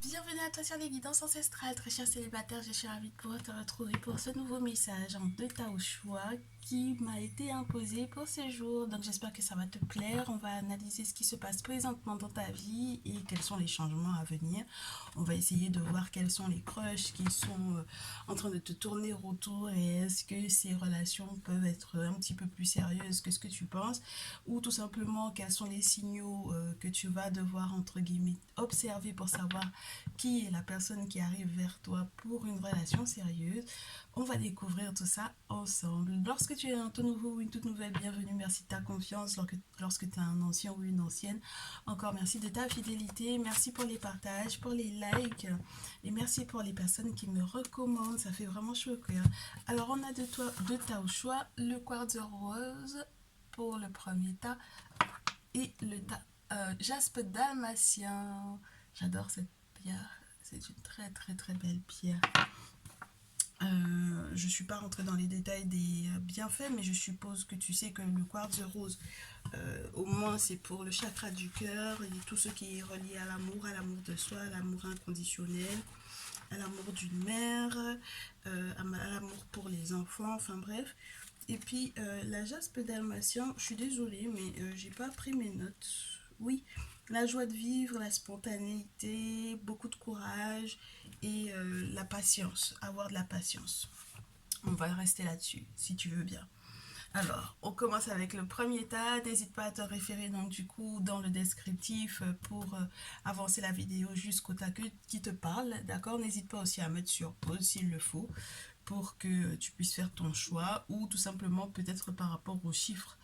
Bienvenue à toi sur les guidances ancestrales, très cher célibataire, je suis ravie de pouvoir te retrouver pour ce nouveau message en deux tas au choix qui m'a été imposé pour ce jour. Donc j'espère que ça va te plaire. On va analyser ce qui se passe présentement dans ta vie et quels sont les changements à venir. On va essayer de voir quels sont les crushs qui sont en train de te tourner autour et est-ce que ces relations peuvent être un petit peu plus sérieuses que ce que tu penses ou tout simplement quels sont les signaux que tu vas devoir entre guillemets observer pour savoir qui est la personne qui arrive vers toi pour une relation sérieuse. On va découvrir tout ça ensemble. Lorsque tu es un tout nouveau ou une toute nouvelle, bienvenue, merci de ta confiance. Lorsque tu es un ancien ou une ancienne, encore merci de ta fidélité. Merci pour les partages, pour les likes et merci pour les personnes qui me recommandent. Ça fait vraiment chaud au cœur. Alors, on a deux tas au choix, le quartz rose pour le premier tas et le tas jaspe dalmatien. J'adore cette pierre. C'est une très très très belle pierre. Je ne suis pas rentrée dans les détails des bienfaits, mais je suppose que tu sais que le quartz rose, au moins c'est pour le chakra du cœur et tout ce qui est relié à l'amour de soi, à l'amour inconditionnel, à l'amour d'une mère, à l'amour pour les enfants, enfin bref. Et puis la jaspe dalmatien, je suis désolée, mais j'ai pas pris mes notes. Oui, la joie de vivre, la spontanéité, beaucoup de courage et la patience, avoir de la patience. On va rester là-dessus, si tu veux bien. Alors, on commence avec le premier tas. N'hésite pas à te référer donc du coup dans le descriptif pour avancer la vidéo jusqu'au tas qui te parle. D'accord. N'hésite pas aussi à mettre sur pause s'il le faut pour que tu puisses faire ton choix ou tout simplement peut-être par rapport aux chiffres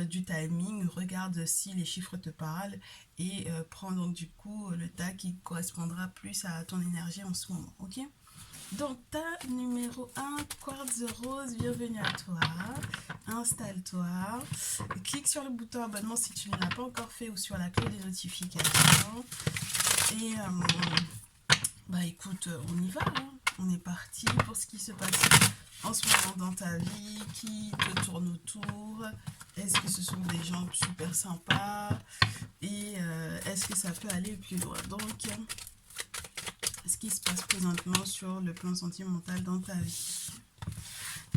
du timing, regarde si les chiffres te parlent et prends donc du coup le tas qui correspondra plus à ton énergie en ce moment, ok? Donc, tas numéro un, quartz rose, bienvenue à toi. Installe-toi. Clique sur le bouton abonnement si tu ne l'as pas encore fait ou sur la cloche des notifications. Et bah écoute, on y va, hein. On est parti pour ce qui se passe en ce moment dans ta vie, qui te tourne autour. Est-ce que ce sont des gens super sympas et est-ce que ça peut aller plus loin? Donc, ce qui se passe présentement sur le plan sentimental dans ta vie.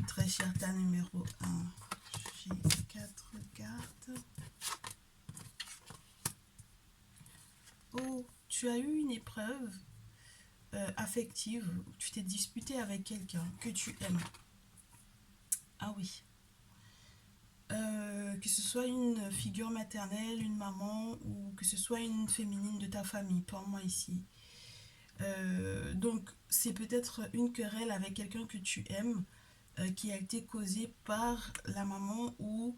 Très cher tas numéro un. J'ai 4 cartes. Oh, tu as eu une épreuve affective. Tu t'es disputé avec quelqu'un que tu aimes. Ah oui. Que ce soit une figure maternelle, une maman, ou que ce soit une féminine de ta famille, pour moi ici. Donc, c'est peut-être une querelle avec quelqu'un que tu aimes qui a été causée par la maman ou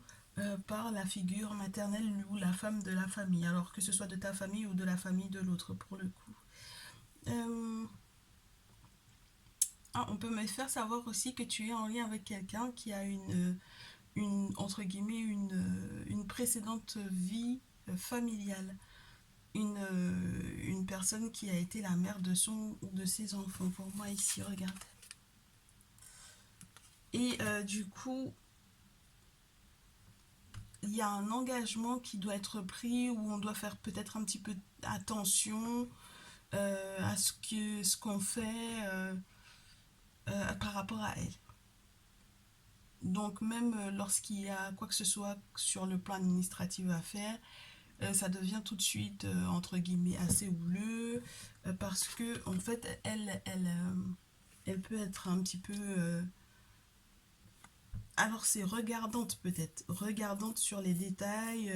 par la figure maternelle ou la femme de la famille, alors que ce soit de ta famille ou de la famille de l'autre pour le coup. Euh, on peut me faire savoir aussi que tu es en lien avec quelqu'un qui a entre guillemets, une précédente vie familiale. Une personne qui a été la mère de son ou de ses enfants. Pour moi ici, regarde. Et du coup, il y a un engagement qui doit être pris où on doit faire peut-être un petit peu attention à ce qu'on fait par rapport à elle. Donc même lorsqu'il y a quoi que ce soit sur le plan administratif à faire, ça devient tout de suite entre guillemets assez houleux parce que en fait elle peut être un petit peu alors c'est regardante peut-être, regardante sur les détails,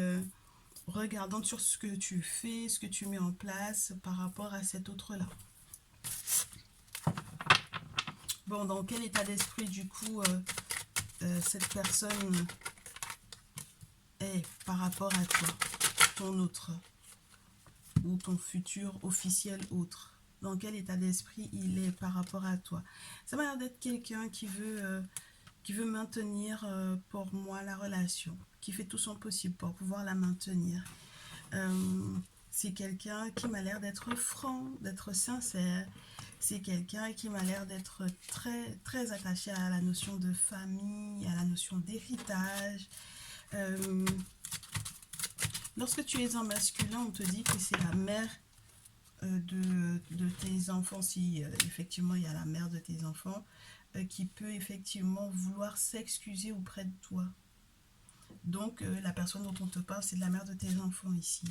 regardante sur ce que tu fais, ce que tu mets en place par rapport à cet autre-là. Bon, dans quel état d'esprit du coup cette personne est par rapport à toi, ton autre ou ton futur officiel autre? Dans quel état d'esprit il est par rapport à toi? Ça m'a l'air d'être quelqu'un qui veut maintenir pour moi la relation, qui fait tout son possible pour pouvoir la maintenir. C'est quelqu'un qui m'a l'air d'être franc, d'être sincère. C'est quelqu'un qui m'a l'air d'être très, très attaché à la notion de famille, à la notion d'héritage. Lorsque tu es en masculin, on te dit que c'est la mère de tes enfants, si effectivement il y a la mère de tes enfants, qui peut effectivement vouloir s'excuser auprès de toi. Donc la personne dont on te parle, c'est de la mère de tes enfants ici.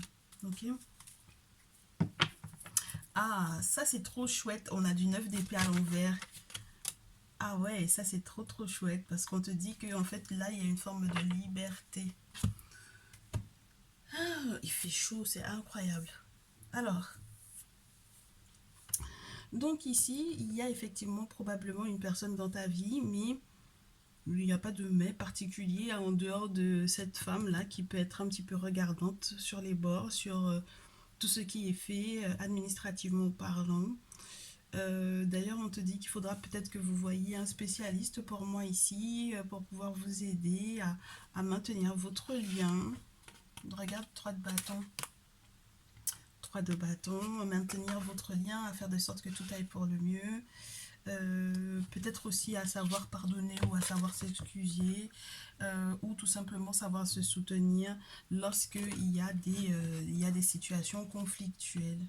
Ok. Ah, ça c'est trop chouette. On a du 9 d'épée à l'envers. Ah ouais, ça c'est trop trop chouette parce qu'on te dit que en fait là il y a une forme de liberté. Ah, il fait chaud, c'est incroyable. Alors, donc ici il y a effectivement probablement une personne dans ta vie, mais il n'y a pas de mais particulier en dehors de cette femme là qui peut être un petit peu regardante sur les bords, sur tout ce qui est fait administrativement parlant. D'ailleurs, on te dit qu'il faudra peut-être que vous voyiez un spécialiste pour moi ici, pour pouvoir vous aider à maintenir votre lien. Regarde, 3 de bâton. 3 de bâton, maintenir votre lien, à faire de sorte que tout aille pour le mieux. Peut-être aussi à savoir pardonner ou à savoir s'excuser, ou tout simplement savoir se soutenir lorsqu'il y a des situations conflictuelles.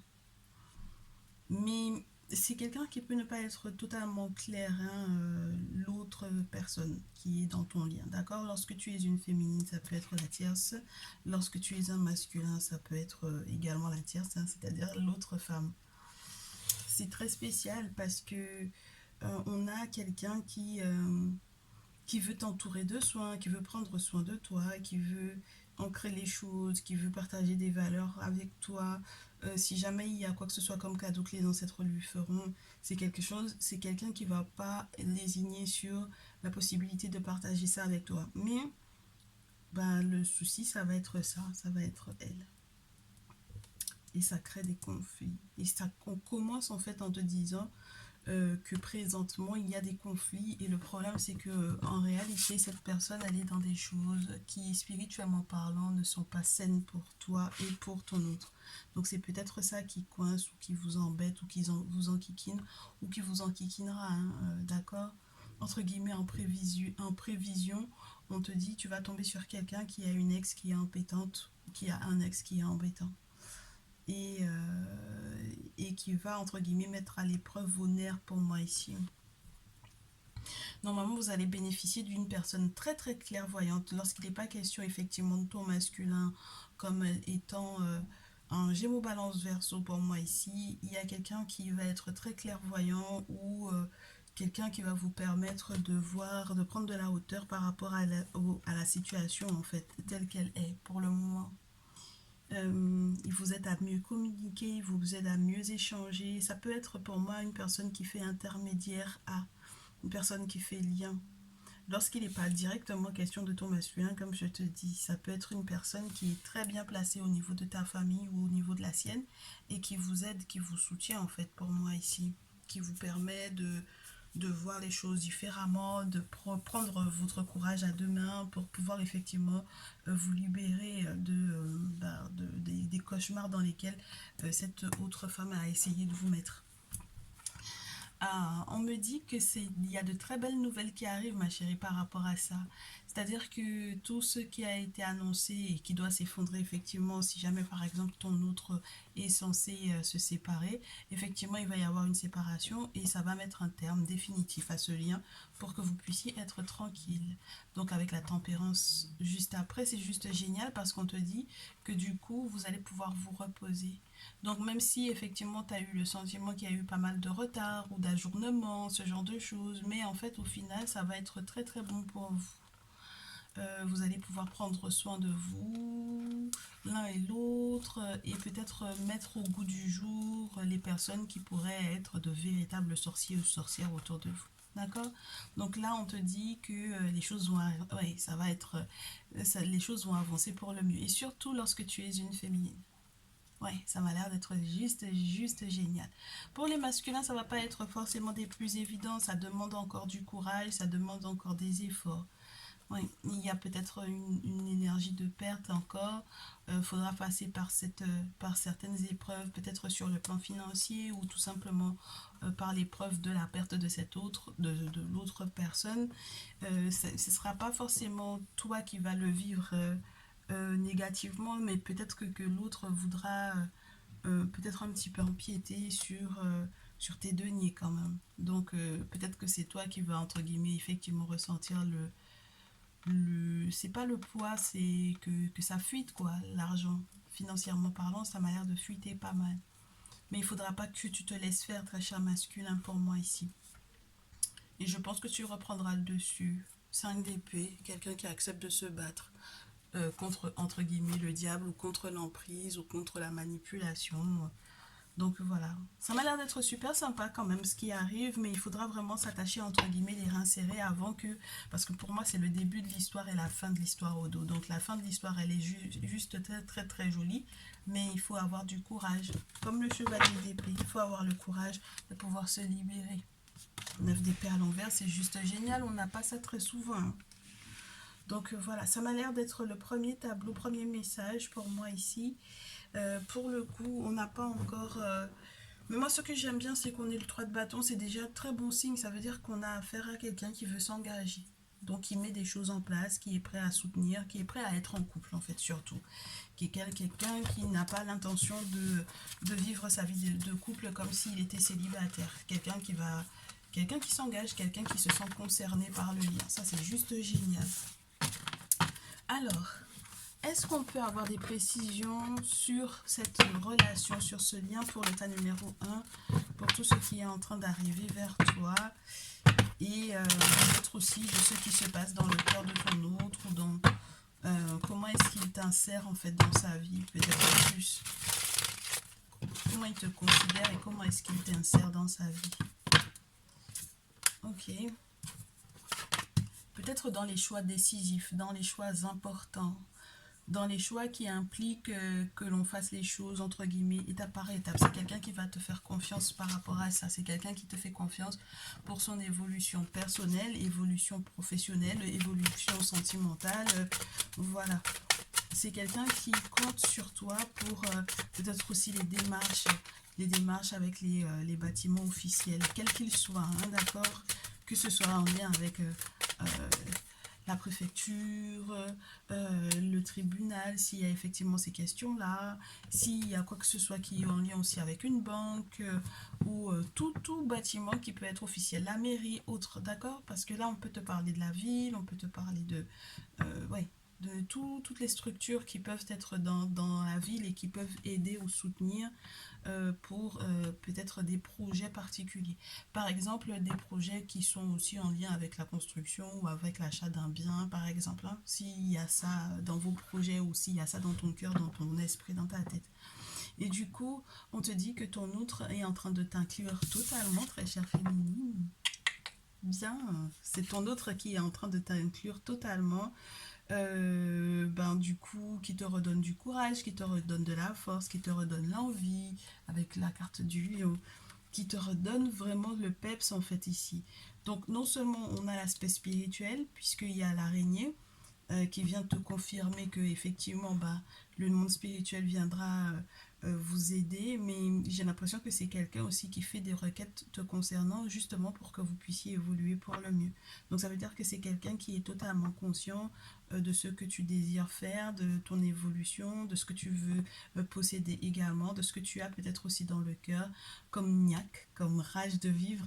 Mais c'est quelqu'un qui peut ne pas être totalement clair, hein, l'autre personne qui est dans ton lien, d'accord? Lorsque tu es une féminine, ça peut être la tierce. Lorsque tu es un masculin, ça peut être également la tierce, hein, c'est-à-dire l'autre femme. C'est très spécial parce que on a quelqu'un qui veut t'entourer de soins, qui veut prendre soin de toi, qui veut ancrer les choses, qui veut partager des valeurs avec toi. Si jamais il y a quoi que ce soit comme cadeau que les ancêtres lui feront, c'est quelqu'un qui va pas lésigner sur la possibilité de partager ça avec toi. Mais ben, le souci, ça va être ça, ça va être elle. Et ça crée des conflits. Et ça, on commence en fait en te disant que présentement il y a des conflits et le problème c'est que en réalité cette personne elle est dans des choses qui spirituellement parlant ne sont pas saines pour toi et pour ton autre. Donc c'est peut-être ça qui coince ou qui vous embête ou vous enquiquine ou qui vous enquiquinera, hein, d'accord, entre guillemets en prévision. On te dit tu vas tomber sur quelqu'un qui a une ex qui est embêtante, qui a un ex qui est embêtant et qui va entre guillemets mettre à l'épreuve vos nerfs pour moi ici. Normalement, vous allez bénéficier d'une personne très très clairvoyante lorsqu'il n'est pas question effectivement de ton masculin comme étant un Gémeaux Balance Verseau pour moi ici. Il y a quelqu'un qui va être très clairvoyant ou quelqu'un qui va vous permettre de voir, de prendre de la hauteur par rapport à la situation en fait telle qu'elle est pour le moment. Il vous aide à mieux communiquer, il vous aide à mieux échanger. Ça peut être pour moi une personne qui fait intermédiaire à une personne qui fait lien. Lorsqu'il n'est pas directement question de ton masculin, comme je te dis, ça peut être une personne qui est très bien placée au niveau de ta famille ou au niveau de la sienne et qui vous aide, qui vous soutient en fait pour moi ici, qui vous permet de voir les choses différemment, de prendre votre courage à deux mains pour pouvoir effectivement vous libérer des cauchemars dans lesquels cette autre femme a essayé de vous mettre. Ah, on me dit que il y a de très belles nouvelles qui arrivent, ma chérie, par rapport à ça. C'est-à-dire que tout ce qui a été annoncé et qui doit s'effondrer, effectivement, si jamais, par exemple, ton autre est censé se séparer, effectivement, il va y avoir une séparation et ça va mettre un terme définitif à ce lien pour que vous puissiez être tranquille. Donc, avec la tempérance juste après, c'est juste génial parce qu'on te dit que du coup, vous allez pouvoir vous reposer. Donc même si effectivement tu as eu le sentiment qu'il y a eu pas mal de retard ou d'ajournement, ce genre de choses, mais en fait au final ça va être très très bon pour vous. Vous allez pouvoir prendre soin de vous, l'un et l'autre, et peut-être mettre au goût du jour les personnes qui pourraient être de véritables sorciers ou sorcières autour de vous. D'accord. Donc là, on te dit que les choses vont, ouais, ça va être, les choses vont avancer pour le mieux. Et surtout lorsque tu es une féminine. Ouais, ça m'a l'air d'être juste génial. Pour les masculins, ça va pas être forcément des plus évidents. Ça demande encore du courage, ça demande encore des efforts. Oui, il y a peut-être une énergie de perte encore. Faudra passer par certaines épreuves, peut-être sur le plan financier ou tout simplement par l'épreuve de la perte de de l'autre personne. Ce ne sera pas forcément toi qui vas le vivre négativement, mais peut-être que l'autre voudra peut-être un petit peu empiéter sur tes deniers quand même. Donc peut-être que c'est toi qui vas entre guillemets effectivement ressentir c'est pas le poids, c'est que ça fuite quoi, l'argent. Financièrement parlant, ça m'a l'air de fuiter pas mal. Mais il faudra pas que tu te laisses faire, très cher masculin, pour moi ici. Et je pense que tu reprendras le dessus. 5 d'épée, quelqu'un qui accepte de se battre contre, entre guillemets, le diable ou contre l'emprise ou contre la manipulation. Donc voilà, ça m'a l'air d'être super sympa quand même ce qui arrive, mais il faudra vraiment s'attacher entre guillemets les reins serrés avant que, parce que pour moi c'est le début de l'histoire et la fin de l'histoire au dos. Donc la fin de l'histoire elle est juste très très très jolie, mais il faut avoir du courage. Comme le chevalier d'épée, il faut avoir le courage de pouvoir se libérer. 9 d'épée à l'envers, c'est juste génial, on n'a pas ça très souvent, hein. Donc voilà, ça m'a l'air d'être le premier tableau, premier message pour moi ici. Pour le coup, on n'a pas encore... Mais moi, ce que j'aime bien, c'est qu'on ait le 3 de bâton. C'est déjà très bon signe. Ça veut dire qu'on a affaire à quelqu'un qui veut s'engager. Donc, qui met des choses en place, qui est prêt à soutenir, qui est prêt à être en couple, en fait, surtout. Qui est quelqu'un qui n'a pas l'intention de vivre sa vie de couple comme s'il était célibataire. Quelqu'un qui s'engage, quelqu'un qui se sent concerné par le lien. Ça, c'est juste génial. Alors, est-ce qu'on peut avoir des précisions sur cette relation, sur ce lien pour l'état numéro 1, pour tout ce qui est en train d'arriver vers toi et peut-être aussi de ce qui se passe dans le cœur de ton autre ou dans comment est-ce qu'il t'insère en fait dans sa vie, peut-être plus. Comment il te considère et comment est-ce qu'il t'insère dans sa vie. Ok. Peut-être dans les choix décisifs, dans les choix importants, dans les choix qui impliquent que l'on fasse les choses entre guillemets étape par étape. C'est quelqu'un qui va te faire confiance par rapport à ça. C'est quelqu'un qui te fait confiance pour son évolution personnelle, évolution professionnelle, évolution sentimentale. Voilà. C'est quelqu'un qui compte sur toi pour peut-être aussi les démarches avec les bâtiments officiels, quels qu'ils soient, hein, d'accord, que ce soit en lien avec la préfecture, le tribunal, s'il y a effectivement ces questions-là, s'il y a quoi que ce soit qui est en lien aussi avec une banque ou tout bâtiment qui peut être officiel, la mairie, autre, d'accord? Parce que là, on peut te parler de la ville, on peut te parler ouais, de toutes les structures qui peuvent être dans la ville et qui peuvent aider ou soutenir pour peut-être des projets particuliers. Par exemple, des projets qui sont aussi en lien avec la construction ou avec l'achat d'un bien, par exemple, hein, s'il y a ça dans vos projets ou s'il y a ça dans ton cœur, dans ton esprit, dans ta tête. Et du coup, on te dit que ton outre est en train de t'inclure totalement, très chère féminine. Bien, c'est ton autre qui est en train de t'inclure totalement. Du coup, qui te redonne du courage, qui te redonne de la force, qui te redonne l'envie, avec la carte du lion, qui te redonne vraiment le peps en fait ici. Donc non seulement on a l'aspect spirituel, puisqu'il y a l'araignée, qui vient te confirmer que effectivement le monde spirituel viendra vous aider, mais j'ai l'impression que c'est quelqu'un aussi qui fait des requêtes te concernant justement pour que vous puissiez évoluer pour le mieux. Donc ça veut dire que c'est quelqu'un qui est totalement conscient de ce que tu désires faire, de ton évolution, de ce que tu veux posséder également, de ce que tu as peut-être aussi dans le cœur comme niaque, comme rage de vivre,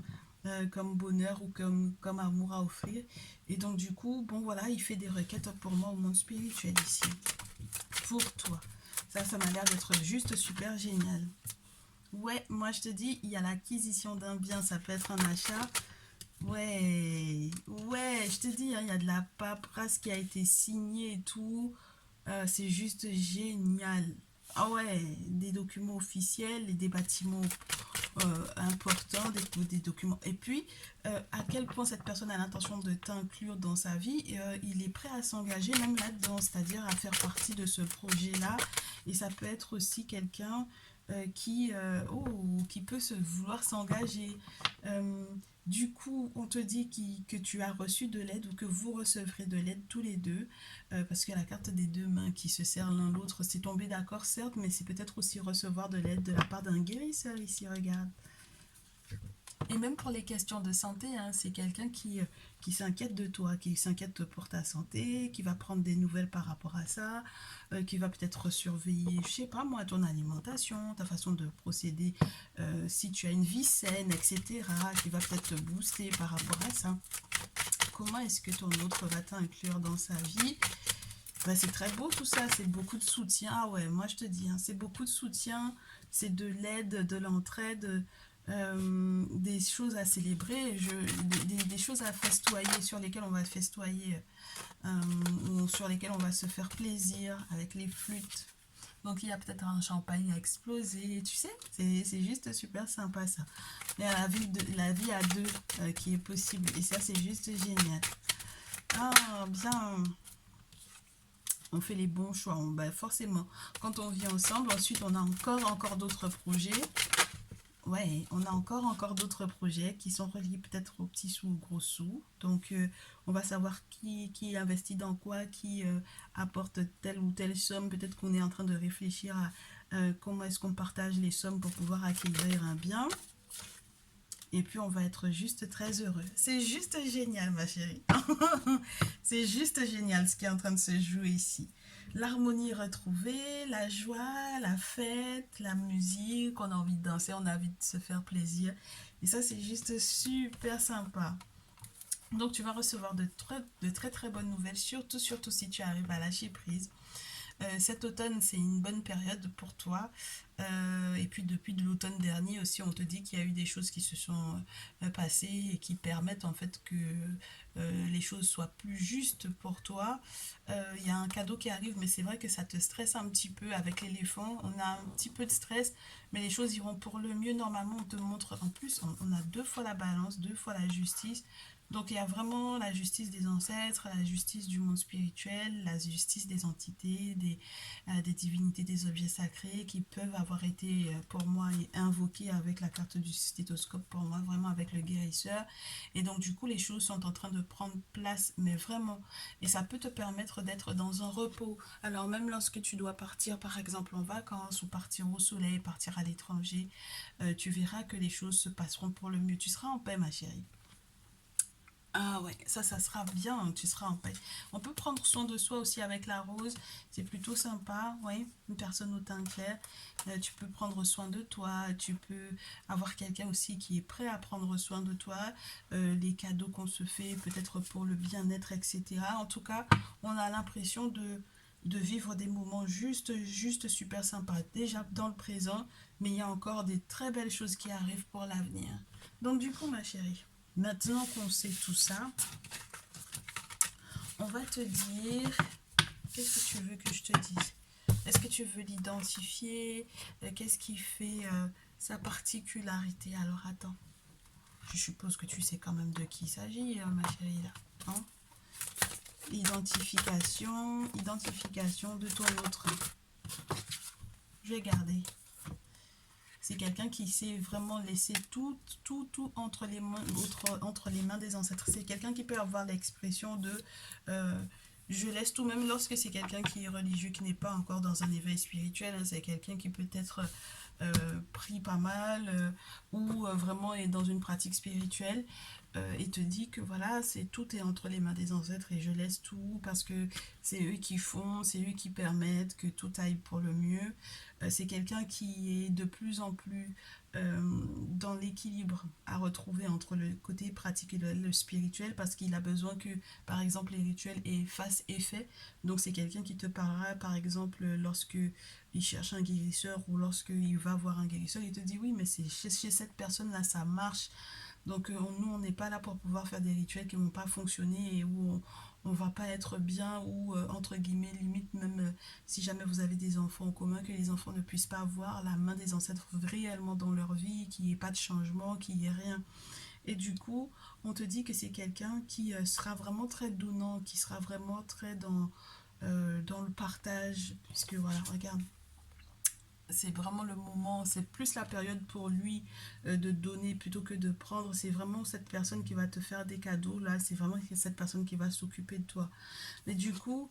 comme bonheur ou comme amour à offrir. Et donc du coup, bon voilà, il fait des requêtes pour moi au monde spirituel ici. Pour toi. Ça m'a l'air d'être juste super génial. Ouais, moi je te dis, il y a l'acquisition d'un bien, ça peut être un achat. Ouais, je te dis, hein, il y a de la paperasse qui a été signée et tout. C'est juste génial. Ah ouais, des documents officiels et des bâtiments importants, des documents. Et puis, à quel point cette personne a l'intention de t'inclure dans sa vie, il est prêt à s'engager même là-dedans, c'est-à-dire à faire partie de ce projet-là. Et ça peut être aussi quelqu'un qui peut se vouloir s'engager. Du coup, on te dit que tu as reçu de l'aide ou que vous recevrez de l'aide tous les deux, parce que la carte des deux mains qui se serrent l'un l'autre, c'est tomber d'accord certes, mais c'est peut-être aussi recevoir de l'aide de la part d'un guérisseur ici, regarde. Et même pour les questions de santé, hein, c'est quelqu'un qui s'inquiète de toi, qui s'inquiète pour ta santé, qui va prendre des nouvelles par rapport à ça, qui va peut-être surveiller, je sais pas moi, ton alimentation, ta façon de procéder, si tu as une vie saine, etc., qui va peut-être te booster par rapport à ça. Comment est-ce que ton autre va t'inclure dans sa vie? Ben, c'est très beau tout ça, c'est beaucoup de soutien. Ah ouais, moi je te dis, hein, c'est beaucoup de soutien, c'est de l'aide, de l'entraide, des choses à célébrer, des choses à festoyer, sur lesquelles on va festoyer, ou sur lesquelles on va se faire plaisir avec les flûtes. Donc il y a peut-être un champagne à exploser, tu sais, c'est juste super sympa ça. Il y a la vie à deux qui est possible et ça c'est juste génial. Ah bien, on fait les bons choix, ben forcément. Quand on vit ensemble, ensuite on a encore d'autres projets. Ouais, on a encore d'autres projets qui sont reliés peut-être aux petits sous ou gros sous. Donc, on va savoir qui investit dans quoi, qui apporte telle ou telle somme. Peut-être qu'on est en train de réfléchir à comment est-ce qu'on partage les sommes pour pouvoir acquérir un bien. Et puis, on va être juste très heureux. C'est juste génial, ma chérie. C'est juste génial ce qui est en train de se jouer ici. L'harmonie retrouvée, la joie, la fête, la musique, on a envie de danser, on a envie de se faire plaisir. Et ça, c'est juste super sympa. Donc, tu vas recevoir de très très bonnes nouvelles, surtout si tu arrives à lâcher prise. Cet automne, c'est une bonne période pour toi. Et puis depuis de l'automne dernier aussi, on te dit qu'il y a eu des choses qui se sont passées et qui permettent en fait que les choses soient plus justes pour toi. Il y a un cadeau qui arrive, mais c'est vrai que ça te stresse un petit peu avec l'éléphant. On a un petit peu de stress, mais les choses iront pour le mieux. Normalement, on te montre, en plus, on a deux fois la balance, deux fois la justice. Donc il y a vraiment la justice des ancêtres, la justice du monde spirituel, la justice des entités, des divinités, des objets sacrés qui peuvent avoir été pour moi invoqués avec la carte du stéthoscope, pour moi vraiment avec le guérisseur. Et donc du coup les choses sont en train de prendre place, mais vraiment. Et ça peut te permettre d'être dans un repos. Alors même lorsque tu dois partir par exemple en vacances ou partir au soleil, partir à l'étranger, tu verras que les choses se passeront pour le mieux. Tu seras en paix ma chérie. Ah ouais, ça sera bien, tu seras en paix. On peut prendre soin de soi aussi avec la rose, c'est plutôt sympa, ouais, une personne au teint clair. Tu peux prendre soin de toi, tu peux avoir quelqu'un aussi qui est prêt à prendre soin de toi, les cadeaux qu'on se fait, peut-être pour le bien-être, etc. En tout cas, on a l'impression de vivre des moments juste super sympas, déjà dans le présent, mais il y a encore des très belles choses qui arrivent pour l'avenir. Donc du coup, ma chérie, maintenant qu'on sait tout ça, on va te dire, qu'est-ce que tu veux que je te dise? Est-ce que tu veux l'identifier? Qu'est-ce qui fait sa particularité? Alors attends, je suppose que tu sais quand même de qui il s'agit, ma chérie, là. Hein? Identification de ton autre. Je vais garder. C'est quelqu'un qui sait vraiment laisser tout entre les mains des ancêtres. C'est quelqu'un qui peut avoir l'expression de je laisse tout, même lorsque c'est quelqu'un qui est religieux, qui n'est pas encore dans un éveil spirituel. Hein, c'est quelqu'un qui peut être prie pas mal ou vraiment est dans une pratique spirituelle et te dit que voilà, tout est entre les mains des ancêtres et je laisse tout parce que c'est eux qui font, c'est eux qui permettent que tout aille pour le mieux. C'est quelqu'un qui est de plus en plus dans l'équilibre à retrouver entre le côté pratique et le spirituel parce qu'il a besoin que, par exemple, les rituels aient face effet. Donc, c'est quelqu'un qui te parlera, par exemple, lorsque il cherche un guérisseur ou lorsqu'il va voir un guérisseur, il te dit oui, mais c'est chez cette personne-là, ça marche. Donc, nous, on n'est pas là pour pouvoir faire des rituels qui ne vont pas fonctionner et où on va pas être bien ou entre guillemets limite même si jamais vous avez des enfants en commun que les enfants ne puissent pas voir la main des ancêtres réellement dans leur vie, qu'il n'y ait pas de changement, qu'il n'y ait rien. Et du coup, on te dit que c'est quelqu'un qui sera vraiment très donnant, qui sera vraiment très dans le partage, puisque voilà, regarde, c'est vraiment le moment, c'est plus la période pour lui de donner plutôt que de prendre. C'est vraiment cette personne qui va te faire des cadeaux, là, c'est vraiment cette personne qui va s'occuper de toi. Mais du coup,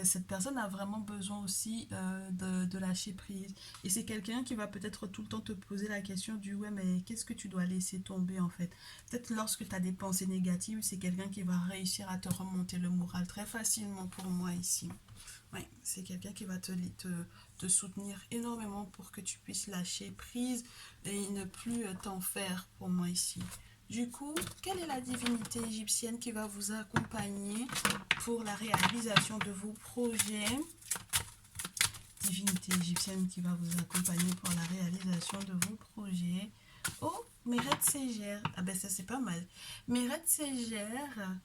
cette personne a vraiment besoin aussi de lâcher prise. Et c'est quelqu'un qui va peut-être tout le temps te poser la question du ouais, mais qu'est-ce que tu dois laisser tomber en fait? Peut-être lorsque tu as des pensées négatives, c'est quelqu'un qui va réussir à te remonter le moral très facilement pour moi ici. Oui, c'est quelqu'un qui va te soutenir énormément pour que tu puisses lâcher prise et ne plus t'en faire pour moi ici. Du coup, quelle est la divinité égyptienne qui va vous accompagner pour la réalisation de vos projets? Divinité égyptienne qui va vous accompagner pour la réalisation de vos projets. Oh, Meret Ségère. Ah ben ça c'est pas mal. Meret Ségère,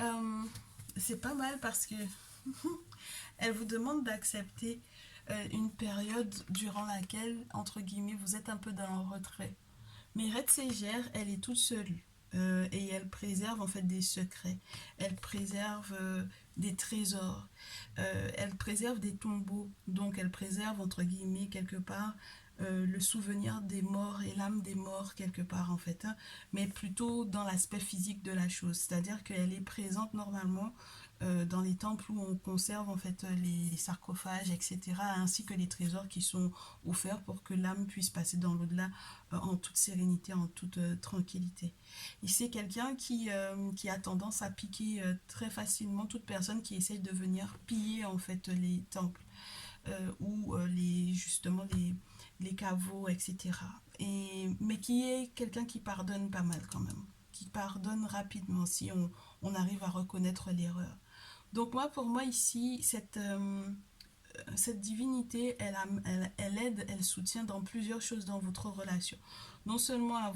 euh, c'est pas mal parce que elle vous demande d'accepter une période durant laquelle, entre guillemets, vous êtes un peu dans le retrait. Mais Red Ségère, elle est toute seule. Et elle préserve en fait des secrets. Elle préserve des trésors. Elle préserve des tombeaux. Donc elle préserve, entre guillemets, quelque part, le souvenir des morts et l'âme des morts quelque part en fait, hein, mais plutôt dans l'aspect physique de la chose, c'est-à-dire qu'elle est présente normalement dans les temples où on conserve en fait les sarcophages, etc., ainsi que les trésors qui sont offerts pour que l'âme puisse passer dans l'au-delà en toute sérénité, en toute tranquillité. Et c'est quelqu'un qui a tendance à piquer très facilement toute personne qui essaye de venir piller en fait les temples ou justement les caveaux, etc. Mais qui est quelqu'un qui pardonne pas mal quand même, qui pardonne rapidement si on arrive à reconnaître l'erreur. Donc moi, pour moi ici, cette divinité, elle aide, elle soutient dans plusieurs choses dans votre relation. Non seulement à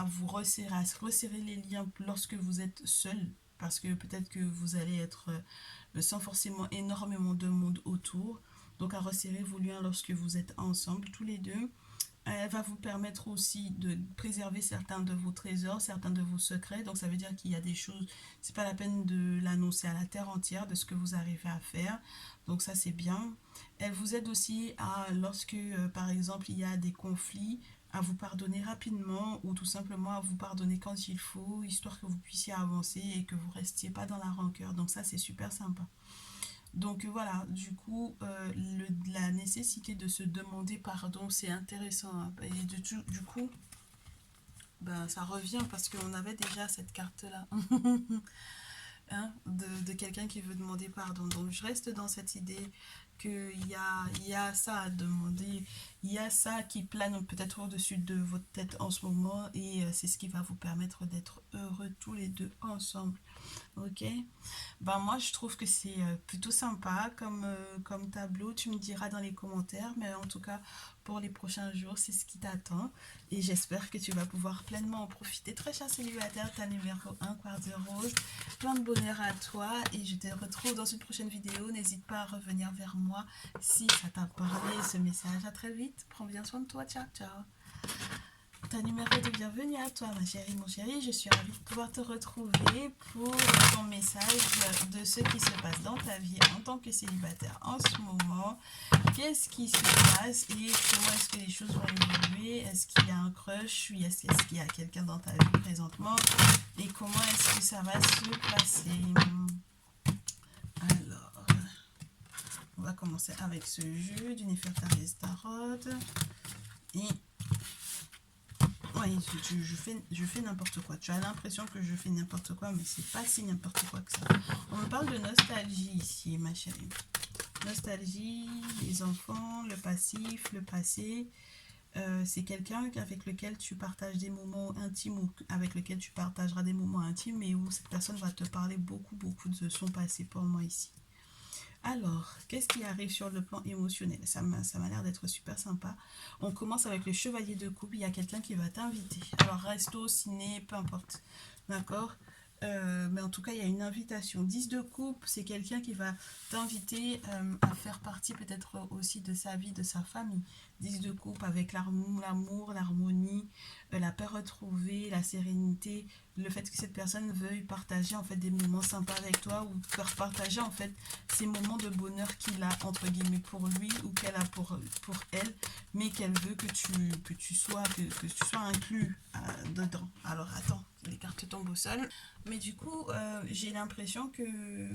vous resserrer, à resserrer les liens lorsque vous êtes seul, parce que peut-être que vous allez être sans forcément énormément de monde autour, donc à resserrer vos liens lorsque vous êtes ensemble, tous les deux. Elle va vous permettre aussi de préserver certains de vos trésors, certains de vos secrets. Donc ça veut dire qu'il y a des choses, c'est pas la peine de l'annoncer à la terre entière de ce que vous arrivez à faire. Donc ça c'est bien. Elle vous aide aussi à, lorsque par exemple il y a des conflits, à vous pardonner rapidement ou tout simplement à vous pardonner quand il faut, histoire que vous puissiez avancer et que vous restiez pas dans la rancœur. Donc ça c'est super sympa. Donc voilà, du coup, la nécessité de se demander pardon, c'est intéressant, hein. Et du coup, ben, ça revient parce qu'on avait déjà cette carte-là. Hein, de quelqu'un qui veut demander pardon. Donc je reste dans cette idée qu'il y a ça à demander, il y a ça qui plane peut-être au-dessus de votre tête en ce moment et c'est ce qui va vous permettre d'être heureux tous les deux ensemble. Ok? Ben moi je trouve que c'est plutôt sympa comme tableau. Tu me diras dans les commentaires, mais en tout cas pour les prochains jours, c'est ce qui t'attend. Et j'espère que tu vas pouvoir pleinement en profiter. Très cher célibataire, ta numéro 1, quartz rose. Plein de bonheur à toi et je te retrouve dans une prochaine vidéo. N'hésite pas à revenir vers moi si ça t'a parlé ce message. À très vite. Prends bien soin de toi. Ciao, ciao. Ta numéro de bienvenue à toi, ma chérie, mon chéri. Je suis ravie de pouvoir te retrouver pour ton message de ce qui se passe dans ta vie en tant que célibataire en ce moment. Qu'est-ce qui se passe et comment est-ce que les choses vont évoluer? Est-ce qu'il y a un crush? Est-ce qu'il y a quelqu'un dans ta vie présentement? Et comment est-ce que ça va se passer? Alors, on va commencer avec ce jeu du Nefertari Tarot. Et oui, je fais n'importe quoi. Tu as l'impression que je fais n'importe quoi, mais c'est pas si n'importe quoi que ça. On me parle de nostalgie ici, ma chérie. Nostalgie, les enfants, le passif, le passé. C'est quelqu'un avec lequel tu partages des moments intimes ou avec lequel tu partageras des moments intimes et où cette personne va te parler beaucoup, beaucoup de son passé pour moi ici. Alors, qu'est-ce qui arrive sur le plan émotionnel? Ça m'a l'air d'être super sympa. On commence avec le chevalier de coupe. Il y a quelqu'un qui va t'inviter. Alors, resto, ciné, peu importe. D'accord? Mais en tout cas, il y a une invitation. 10 de coupe, c'est quelqu'un qui va t'inviter à faire partie peut-être aussi de sa vie, de sa famille. 10 de coupe avec l'amour, l'harmonie, la paix retrouvée, la sérénité, le fait que cette personne veuille partager en fait des moments sympas avec toi ou faire partager en fait ces moments de bonheur qu'il a entre guillemets pour lui ou qu'elle a pour elle, mais qu'elle veut que tu sois inclus dedans. Alors attends, les cartes tombent au sol. Mais du coup, j'ai l'impression que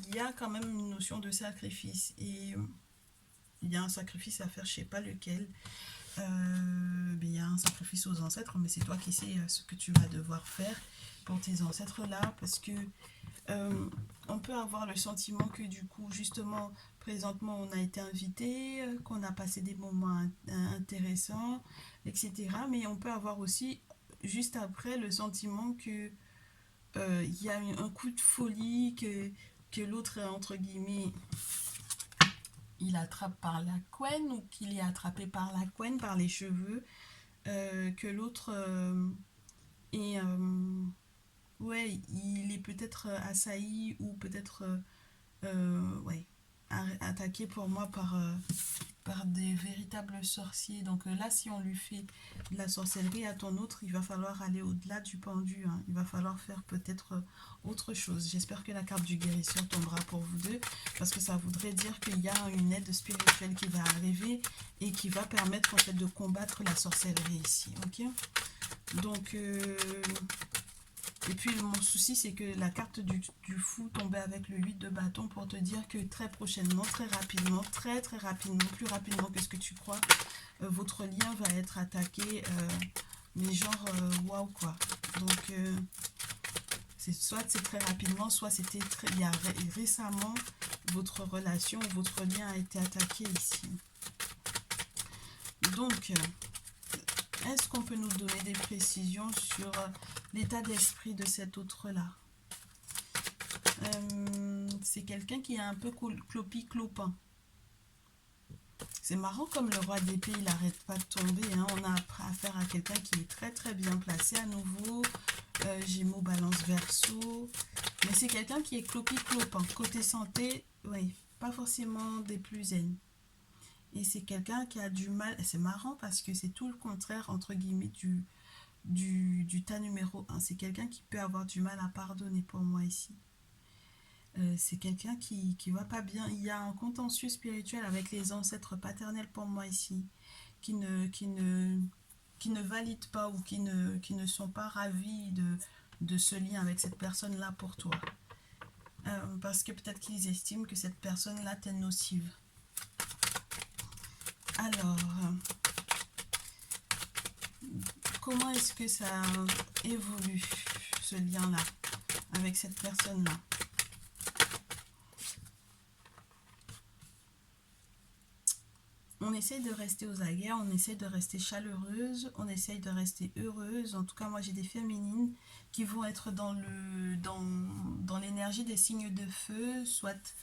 il y a quand même une notion de sacrifice et il y a un sacrifice à faire, je sais pas lequel. Il y a un sacrifice aux ancêtres, mais c'est toi qui sais ce que tu vas devoir faire pour tes ancêtres là, parce que on peut avoir le sentiment que du coup, justement, présentement, on a été invité, qu'on a passé des moments intéressants, etc. Mais on peut avoir aussi, juste après, le sentiment que il y a un coup de folie, que l'autre, entre guillemets, il attrape par la couenne ou qu'il est attrapé par la couenne, par les cheveux, que l'autre est, ouais, il est peut-être assailli ou peut-être ouais, attaqué pour moi par des véritables sorciers. Donc là, si on lui fait de la sorcellerie à ton autre, il va falloir aller au-delà du pendu, hein. Il va falloir faire peut-être autre chose. J'espère que la carte du guérisseur tombera pour vous deux, parce que ça voudrait dire qu'il y a une aide spirituelle qui va arriver et qui va permettre en fait de combattre la sorcellerie ici. Ok, donc et puis mon souci c'est que la carte du fou tombait avec le 8 de bâton pour te dire que très prochainement, très rapidement, très rapidement, plus rapidement que ce que tu crois, votre lien va être attaqué, mais genre waouh quoi. Donc soit c'est très rapidement, soit c'était il y a récemment votre relation, votre lien a été attaqué ici. Donc est-ce qu'on peut nous donner des précisions sur l'état d'esprit de cet autre-là? C'est quelqu'un qui est un peu clopi-clopin. C'est marrant comme le roi d'épée, il n'arrête pas de tomber. Hein. On a affaire à quelqu'un qui est très bien placé à nouveau. Gémeaux, balance, verseau. Mais c'est quelqu'un qui est clopi-clopin. Côté santé, oui, pas forcément des plus zen. Et c'est quelqu'un qui a du mal. C'est marrant parce que c'est tout le contraire, entre guillemets, du tas numéro 1. C'est quelqu'un qui peut avoir du mal à pardonner pour moi ici. C'est quelqu'un qui va pas bien. Il y a un contentieux spirituel avec les ancêtres paternels pour moi ici, qui ne valident pas ou qui ne sont pas ravis de ce lien avec cette personne-là pour toi. Parce que peut-être qu'ils estiment que cette personne-là t'est nocive. Alors, comment est-ce que ça évolue, ce lien-là, avec cette personne-là? On essaye de rester aux aguets, on essaye de rester chaleureuse, on essaye de rester heureuse. En tout cas, moi, j'ai des féminines qui vont être dans l'énergie des signes de feu, soit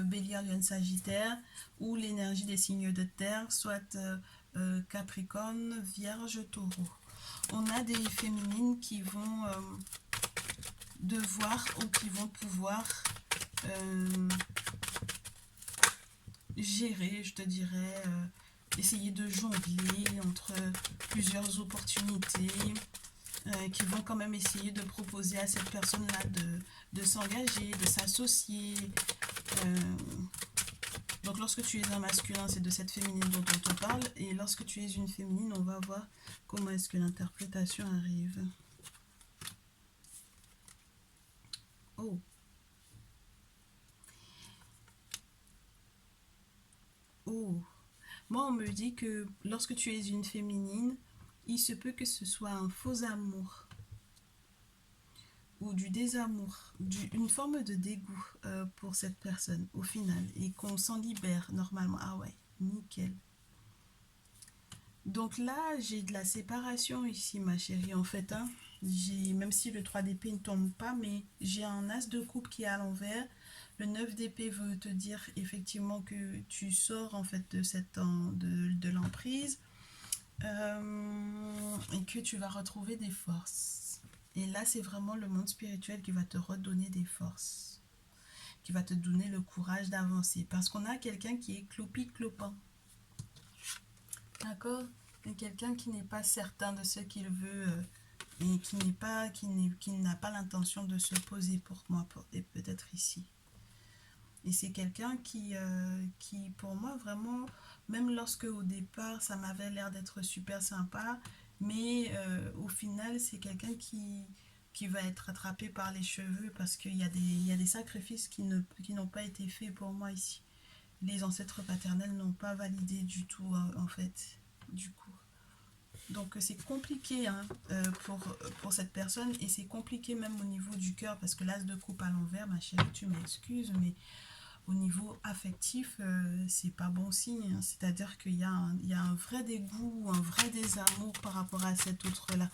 Bélier, Lion, Sagittaire, ou l'énergie des signes de terre, soit Capricorne, Vierge, Taureau. On a des féminines qui vont devoir ou qui vont pouvoir gérer, je te dirais, essayer de jongler entre plusieurs opportunités, qui vont quand même essayer de proposer à cette personne-là de s'engager, de s'associer. Donc lorsque tu es un masculin, c'est de cette féminine dont on te parle, et lorsque tu es une féminine, on va voir comment est-ce que l'interprétation arrive. Oh. Oh. Moi, on me dit que lorsque tu es une féminine, il se peut que ce soit un faux amour ou du désamour, une forme de dégoût pour cette personne au final, et qu'on s'en libère normalement. Ah ouais, nickel. Donc là, j'ai de la séparation ici, ma chérie, en fait. Hein. Même si le 3 d'épée ne tombe pas, mais j'ai un as de coupe qui est à l'envers. Le 9 d'épée veut te dire effectivement que tu sors en fait de l'emprise et que tu vas retrouver des forces. Et là, c'est vraiment le monde spirituel qui va te redonner des forces, qui va te donner le courage d'avancer. Parce qu'on a quelqu'un qui est clopi-clopin. d'accord? Et quelqu'un qui n'est pas certain de ce qu'il veut et qui n'est pas, qui n'a pas l'intention de se poser pour moi, et peut-être ici. Et c'est quelqu'un qui, pour moi, vraiment, même lorsque au départ, ça m'avait l'air d'être super sympa, mais au final, c'est quelqu'un qui va être attrapé par les cheveux parce il y a des sacrifices qui n'ont pas été faits pour moi ici. Les ancêtres paternels n'ont pas validé du tout, en fait, du coup. Donc c'est compliqué hein, pour cette personne et c'est compliqué même au niveau du cœur parce que l'as de coupe à l'envers, ma chérie, tu m'excuses, mais au niveau affectif, c'est pas bon signe. Hein. C'est-à-dire il y a un vrai dégoût, un vrai désamour par rapport à cet autre-là.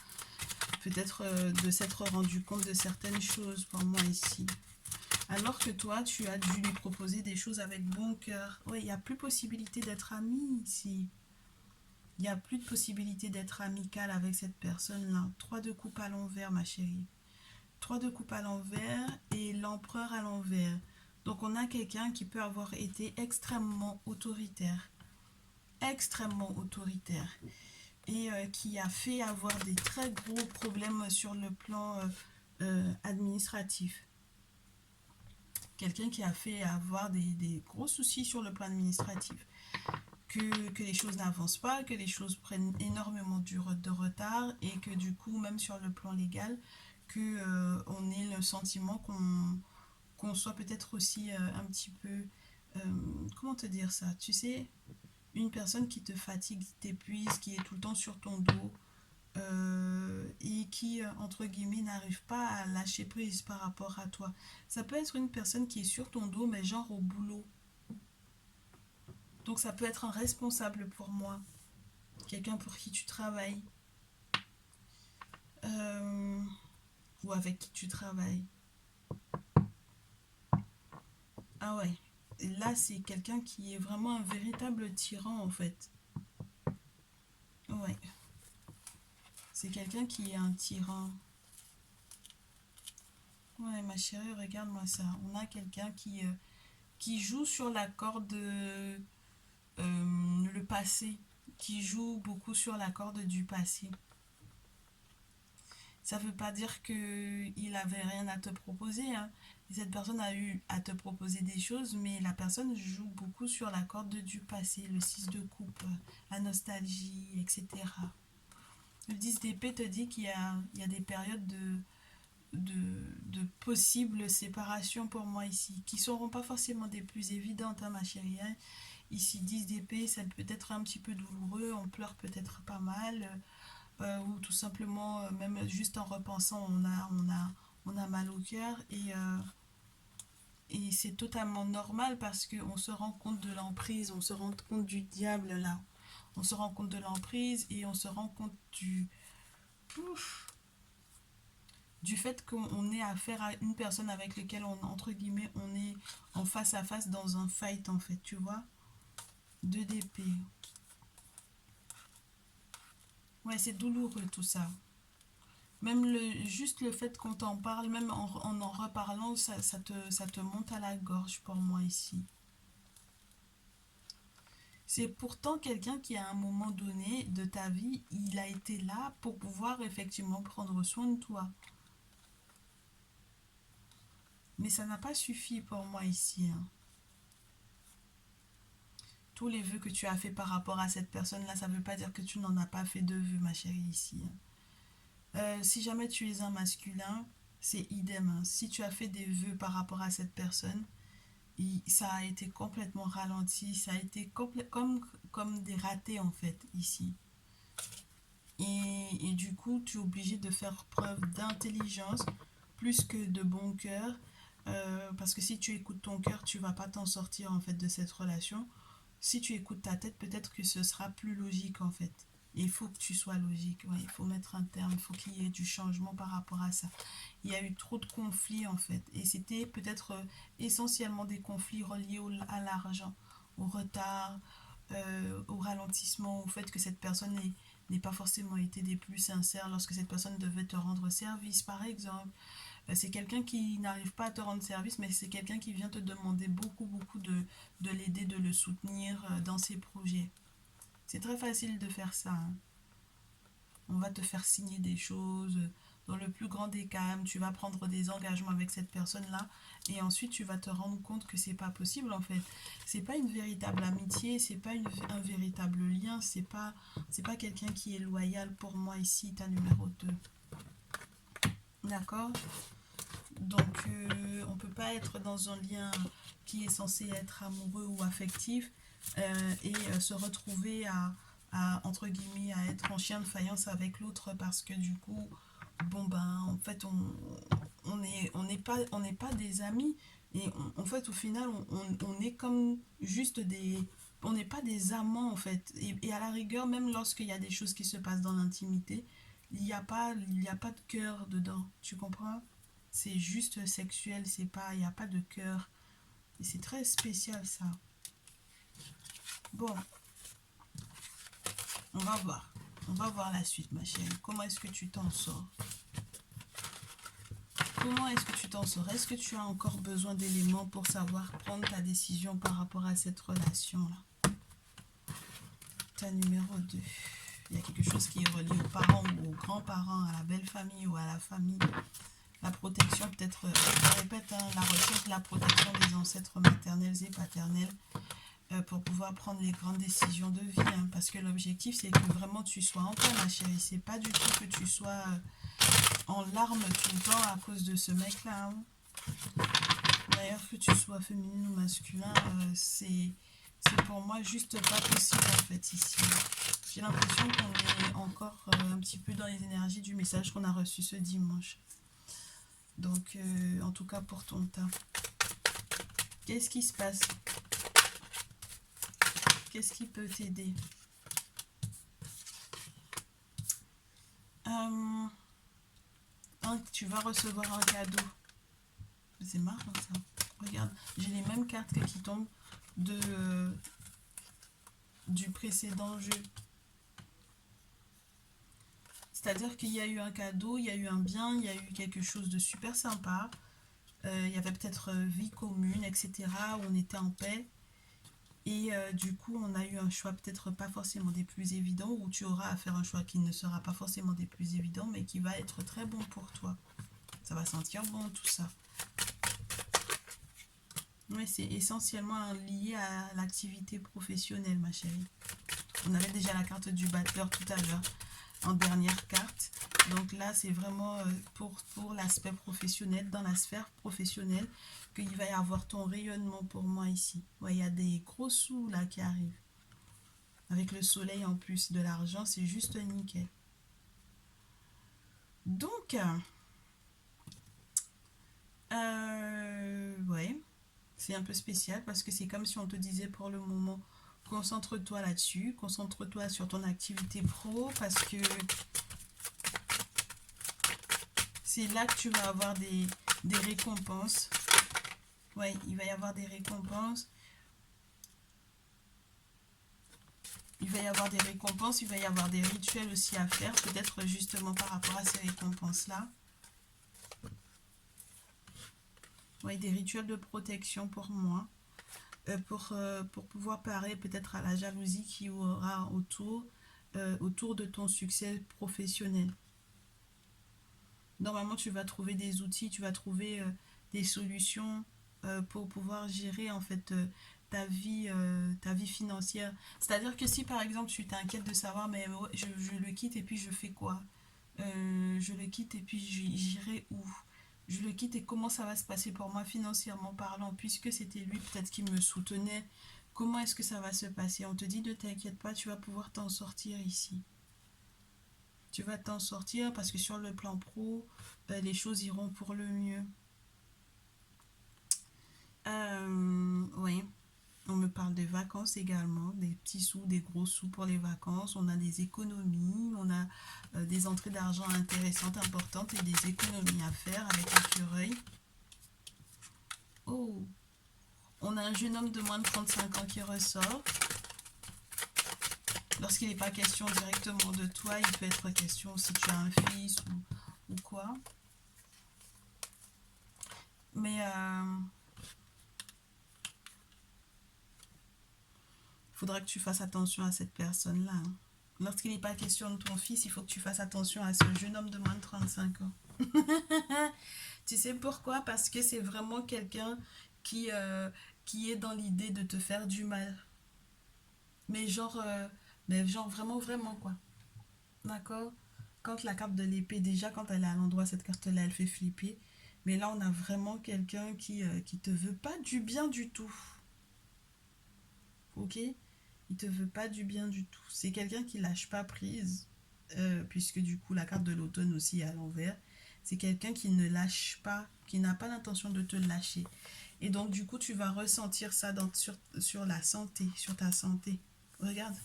Peut-être de s'être rendu compte de certaines choses pour moi ici. Alors que toi, tu as dû lui proposer des choses avec bon cœur. Ouais, il n'y a plus possibilité d'être ami ici. Il n'y a plus de possibilité d'être amical avec cette personne-là. 3 de coupe à l'envers, ma chérie. 3 de coupe à l'envers et l'empereur à l'envers. Donc on a quelqu'un qui peut avoir été extrêmement autoritaire. Extrêmement autoritaire. Et qui a fait avoir des très gros problèmes sur le plan administratif. Quelqu'un qui a fait avoir des gros soucis sur le plan administratif. Que les choses n'avancent pas, que les choses prennent énormément de retard et que du coup, même sur le plan légal, que on ait le sentiment qu'on soit peut-être aussi un petit peu... comment te dire ça? Tu sais, une personne qui te fatigue, qui t'épuise, qui est tout le temps sur ton dos et qui, entre guillemets, n'arrive pas à lâcher prise par rapport à toi. Ça peut être une personne qui est sur ton dos, mais genre au boulot. Donc ça peut être un responsable pour moi, quelqu'un pour qui tu travailles euh, ou avec qui tu travailles. Ah ouais, et là c'est quelqu'un qui est vraiment un véritable tyran en fait. Ouais, c'est quelqu'un qui est un tyran. Ouais, ma chérie, regarde-moi ça. On a quelqu'un qui joue sur la corde le passé, qui joue beaucoup sur la corde du passé. Ça veut pas dire qu'il avait rien à te proposer. Hein. Cette personne a eu à te proposer des choses, mais la personne joue beaucoup sur la corde du passé, le 6 de coupe, la nostalgie, etc. Le 10 d'épée te dit il y a des périodes de possibles séparations pour moi ici, qui ne seront pas forcément des plus évidentes, hein, ma chérie. Hein. Ici, 10 d'épée, ça peut être un petit peu douloureux, on pleure peut-être pas mal. Ou tout simplement, même juste en repensant, on a mal au cœur et c'est totalement normal parce qu'on se rend compte de l'emprise, on se rend compte du diable là. On se rend compte de l'emprise et on se rend compte du fait qu'on ait affaire à une personne avec laquelle entre guillemets, on est en face à face dans un fight en fait, tu vois. 2 d'épée. Ouais, c'est douloureux tout ça. Même juste le fait qu'on t'en parle, même en reparlant, ça te monte à la gorge pour moi ici. C'est pourtant quelqu'un qui à un moment donné de ta vie, il a été là pour pouvoir effectivement prendre soin de toi. Mais ça n'a pas suffi pour moi ici. Hein. Tous les vœux que tu as fait par rapport à cette personne-là, ça ne veut pas dire que tu n'en as pas fait de vœux, ma chérie, ici. Hein. Si jamais tu es un masculin, c'est idem. Hein. Si tu as fait des vœux par rapport à cette personne, ça a été complètement ralenti, ça a été comme des ratés en fait ici. Et du coup, tu es obligé de faire preuve d'intelligence plus que de bon cœur. Parce que si tu écoutes ton cœur, tu vas pas t'en sortir en fait de cette relation. Si tu écoutes ta tête, peut-être que ce sera plus logique en fait. Et il faut que tu sois logique, ouais, il faut mettre un terme, il faut qu'il y ait du changement par rapport à ça. Il y a eu trop de conflits en fait. Et c'était peut-être essentiellement des conflits reliés à l'argent, au retard, au ralentissement, au fait que cette personne n'ait pas forcément été des plus sincères lorsque cette personne devait te rendre service par exemple. C'est quelqu'un qui n'arrive pas à te rendre service, mais c'est quelqu'un qui vient te demander beaucoup de l'aider, de le soutenir dans ses projets. C'est très facile de faire ça, hein. On va te faire signer des choses. Dans le plus grand des calmes, tu vas prendre des engagements avec cette personne-là et ensuite tu vas te rendre compte que c'est pas possible en fait. C'est pas une véritable amitié, c'est pas un véritable lien, c'est pas quelqu'un qui est loyal pour moi ici, ta numéro 2. D'accord? Donc on peut pas être dans un lien qui est censé être amoureux ou affectif et se retrouver entre guillemets à être en chien de faïence avec l'autre parce que du coup bon ben en fait on n'est pas des amis et en fait au final on est comme juste des on n'est pas des amants en fait et à la rigueur même lorsqu'il y a des choses qui se passent dans l'intimité il y a pas de cœur dedans, tu comprends? C'est juste sexuel, c'est pas il y a pas de cœur et c'est très spécial ça. Bon, on va voir. On va voir la suite, ma chérie. Comment est-ce que tu t'en sors? Comment est-ce que tu t'en sors? Est-ce que tu as encore besoin d'éléments pour savoir prendre ta décision par rapport à cette relation-là? Ta numéro 2. Il y a quelque chose qui est relié aux parents ou aux grands-parents, à la belle famille ou à la famille. La protection, peut-être, je répète, hein, la recherche de la protection des ancêtres maternels et paternels pour pouvoir prendre les grandes décisions de vie. Hein, parce que l'objectif, c'est que vraiment tu sois en paix, ma chérie. C'est pas du tout que tu sois en larmes tout le temps à cause de ce mec-là. Hein. D'ailleurs, que tu sois féminine ou masculin, c'est pour moi juste pas possible en fait ici. J'ai l'impression qu'on est encore un petit peu dans les énergies du message qu'on a reçu ce dimanche. Donc, en tout cas pour ton tas. Qu'est-ce qui se passe? Qu'est-ce qui peut t'aider? Tu vas recevoir un cadeau. C'est marrant ça. Regarde, j'ai les mêmes cartes qui tombent du précédent jeu. C'est-à-dire qu'il y a eu un cadeau, il y a eu un bien, il y a eu quelque chose de super sympa. Il y avait peut-être vie commune, etc. Où on était en paix. Et du coup, on a eu un choix peut-être pas forcément des plus évidents, ou tu auras à faire un choix qui ne sera pas forcément des plus évidents, mais qui va être très bon pour toi. Ça va sentir bon tout ça. Mais c'est essentiellement lié à l'activité professionnelle, ma chérie. On avait déjà la carte du battleur tout à l'heure, en dernière carte. Donc là, c'est vraiment pour l'aspect professionnel, dans la sphère professionnelle, qu'il va y avoir ton rayonnement pour moi ici. Ouais, il y a des gros sous là qui arrivent. Avec le soleil en plus de l'argent, c'est juste nickel. Donc, ouais, c'est un peu spécial parce que c'est comme si on te disait pour le moment, concentre-toi là-dessus, concentre-toi sur ton activité pro parce que c'est là que tu vas avoir des récompenses. Ouais, il va y avoir des récompenses. Il va y avoir des récompenses, il va y avoir des rituels aussi à faire, peut-être justement par rapport à ces récompenses-là. Oui, des rituels de protection pour moi, pour pouvoir parer peut-être à la jalousie qui aura autour de ton succès professionnel. Normalement, tu vas trouver des outils, tu vas trouver des solutions pour pouvoir gérer en fait ta vie financière. C'est-à-dire que si par exemple tu t'inquiètes de savoir, mais je le quitte et puis je fais quoi? Je le quitte et puis j'irai où? Je le quitte et comment ça va se passer pour moi financièrement parlant, puisque c'était lui peut-être qui me soutenait. Comment est-ce que ça va se passer? On te dit ne t'inquiète pas, tu vas pouvoir t'en sortir ici. Tu vas t'en sortir parce que sur le plan pro, les choses iront pour le mieux. Oui, on me parle des vacances également, des petits sous, des gros sous pour les vacances. On a des économies, on a des entrées d'argent intéressantes, importantes et des économies à faire avec l'écureuil. Oh, on a un jeune homme de moins de 35 ans qui ressort. Lorsqu'il n'est pas question directement de toi, il peut être question si tu as un fils ou quoi. Mais faudra que tu fasses attention à cette personne-là. Hein. Lorsqu'il n'est pas question de ton fils, il faut que tu fasses attention à ce jeune homme de moins de 35 ans. Tu sais pourquoi? Parce que c'est vraiment quelqu'un qui est dans l'idée de te faire du mal. Mais genre vraiment, vraiment, quoi. D'accord? Quand la carte de l'épée, déjà, quand elle est à l'endroit, cette carte-là, elle fait flipper. Mais là, on a vraiment quelqu'un qui te veut pas du bien du tout. Ok? Il te veut pas du bien du tout. C'est quelqu'un qui lâche pas prise, puisque du coup, la carte de l'automne aussi est à l'envers. C'est quelqu'un qui ne lâche pas, qui n'a pas l'intention de te lâcher. Et donc, du coup, tu vas ressentir ça sur la santé, sur ta santé. Regarde.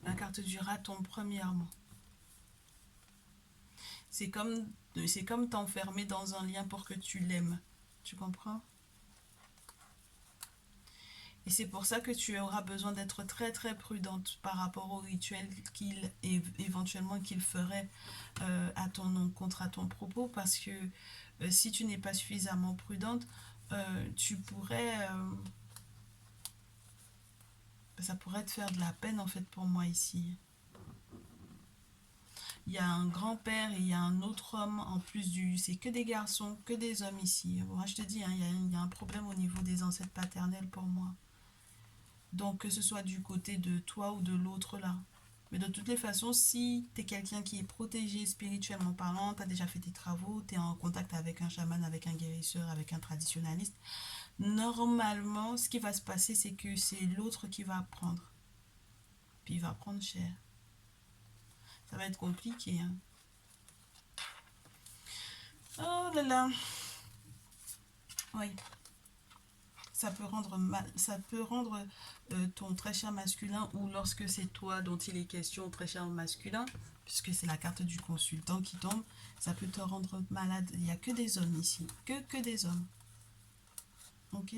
La carte du raton, premièrement. C'est comme t'enfermer dans un lien pour que tu l'aimes. Tu comprends? Et c'est pour ça que tu auras besoin d'être très très prudente par rapport au rituel éventuellement qu'il ferait à ton encontre, à ton propos, parce que si tu n'es pas suffisamment prudente, tu pourrais... ça pourrait te faire de la peine en fait pour moi ici. Il y a un grand-père et il y a un autre homme en plus du... C'est que des garçons, que des hommes ici. Moi je te dis, hein, il y a un problème au niveau des ancêtres paternels pour moi. Donc que ce soit du côté de toi ou de l'autre là. Mais de toutes les façons, si tu es quelqu'un qui est protégé spirituellement parlant, tu as déjà fait tes travaux, tu es en contact avec un chaman, avec un guérisseur, avec un traditionnaliste, normalement, ce qui va se passer, c'est que c'est l'autre qui va prendre. Puis il va prendre cher. Ça va être compliqué. Hein. Oh là là. Oui. Ça peut rendre ton très cher masculin, ou lorsque c'est toi dont il est question, très cher masculin, puisque c'est la carte du consultant qui tombe, ça peut te rendre malade. Il n'y a que des hommes ici, que des hommes. Ok?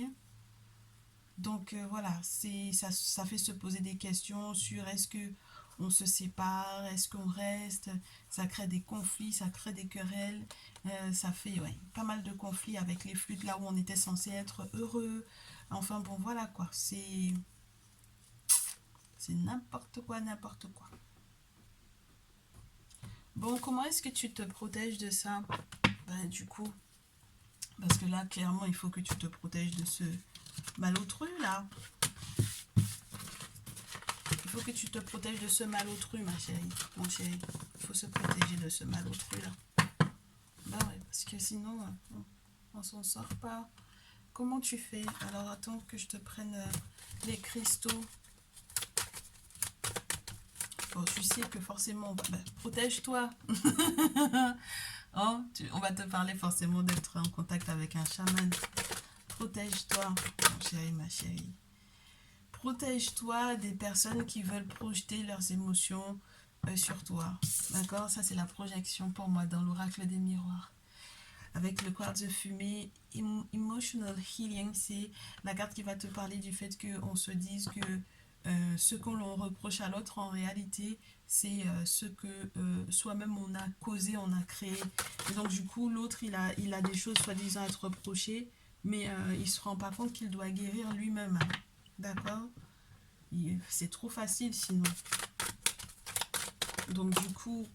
Donc voilà, ça fait se poser des questions sur est-ce que on se sépare, est-ce qu'on reste, ça crée des conflits, ça crée des querelles, ça fait pas mal de conflits avec les flûtes là où on était censé être heureux. Enfin bon, voilà quoi, c'est n'importe quoi, n'importe quoi. Bon, comment est-ce que tu te protèges de ça? Ben, du coup, parce que là, clairement, il faut que tu te protèges de ce malotru là. Il faut que tu te protèges de ce malotru, ma chérie, mon chéri. Il faut se protéger de ce malotru là. Bah ouais, parce que sinon, on s'en sort pas. Comment tu fais? Alors attends que je te prenne les cristaux. Bon, tu sais que forcément, protège-toi. Oh, on va te parler forcément d'être en contact avec un chaman. Protège-toi, mon chéri, ma chérie. Protège-toi des personnes qui veulent projeter leurs émotions sur toi. D'accord? Ça, c'est la projection pour moi dans l'oracle des miroirs. Avec le quartz fumé, Emotional Healing, c'est la carte qui va te parler du fait qu'on se dise que ce qu'on l'on reproche à l'autre, en réalité, c'est ce que soi-même on a causé, on a créé. Et donc, du coup, l'autre, il a des choses soi-disant à te reprocher, mais il ne se rend pas compte qu'il doit guérir lui-même. D'accord? C'est trop facile sinon. Donc, du coup,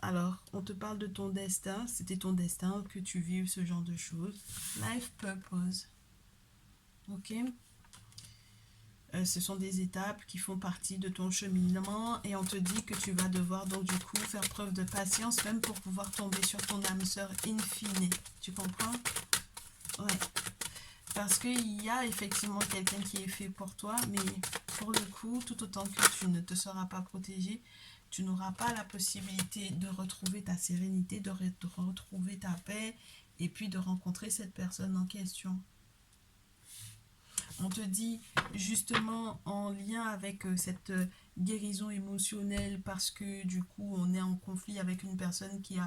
alors, on te parle de ton destin. C'était ton destin que tu vives ce genre de choses. Life purpose. Ok? Ce sont des étapes qui font partie de ton cheminement et on te dit que tu vas devoir donc du coup faire preuve de patience même pour pouvoir tomber sur ton âme sœur in fine. Tu comprends? Ouais. Parce qu'il y a effectivement quelqu'un qui est fait pour toi, mais pour le coup, tout autant que tu ne te seras pas protégé, tu n'auras pas la possibilité de retrouver ta sérénité, de retrouver ta paix et puis de rencontrer cette personne en question. On te dit justement en lien avec cette guérison émotionnelle parce que du coup on est en conflit avec une personne qui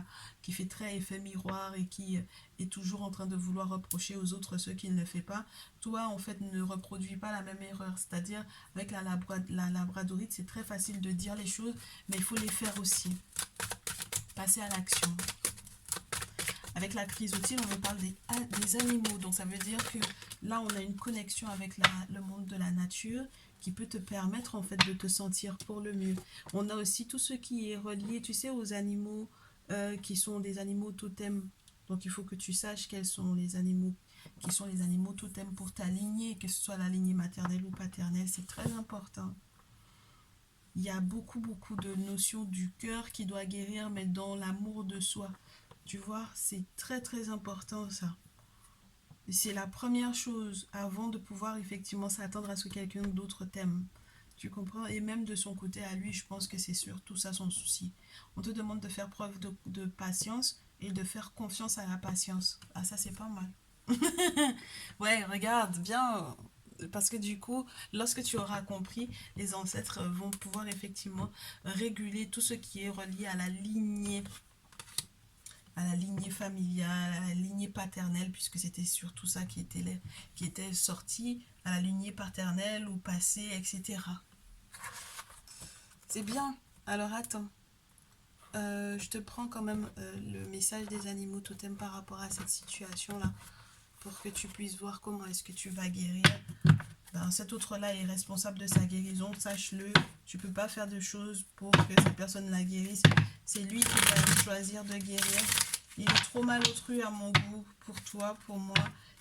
fait très effet miroir et qui est toujours en train de vouloir reprocher aux autres ce qu'il ne fait pas. Toi en fait ne reproduis pas la même erreur, c'est-à-dire avec la labradorite c'est très facile de dire les choses mais il faut les faire aussi. Passer à l'action. Avec la chrysotile, on me parle des animaux. Donc ça veut dire que là, on a une connexion avec le monde de la nature qui peut te permettre en fait de te sentir pour le mieux. On a aussi tout ce qui est relié, tu sais, aux animaux qui sont des animaux totems. Donc il faut que tu saches quels sont les animaux qui sont les animaux totems pour ta lignée, que ce soit la lignée maternelle ou paternelle, c'est très important. Il y a beaucoup de notions du cœur qui doit guérir, mais dans l'amour de soi. Tu vois, c'est très important ça. C'est la première chose avant de pouvoir effectivement s'attendre à ce que quelqu'un d'autre t'aime. Tu comprends? Et même de son côté à lui, je pense que c'est surtout ça son souci. On te demande de faire preuve de patience et de faire confiance à la patience. Ah, ça, c'est pas mal. Ouais, regarde, bien. Parce que du coup, lorsque tu auras compris, les ancêtres vont pouvoir effectivement réguler tout ce qui est relié à la lignée familiale, à la lignée paternelle, puisque c'était surtout ça qui était sorti, à la lignée paternelle ou passée, etc. C'est bien. Alors attends. Je te prends quand même le message des animaux totems par rapport à cette situation-là, pour que tu puisses voir comment est-ce que tu vas guérir. Ben, cet autre-là est responsable de sa guérison, sache-le. Tu ne peux pas faire de choses pour que cette personne la guérisse. C'est lui qui va choisir de guérir. Il est trop malotru à mon goût pour toi, pour moi.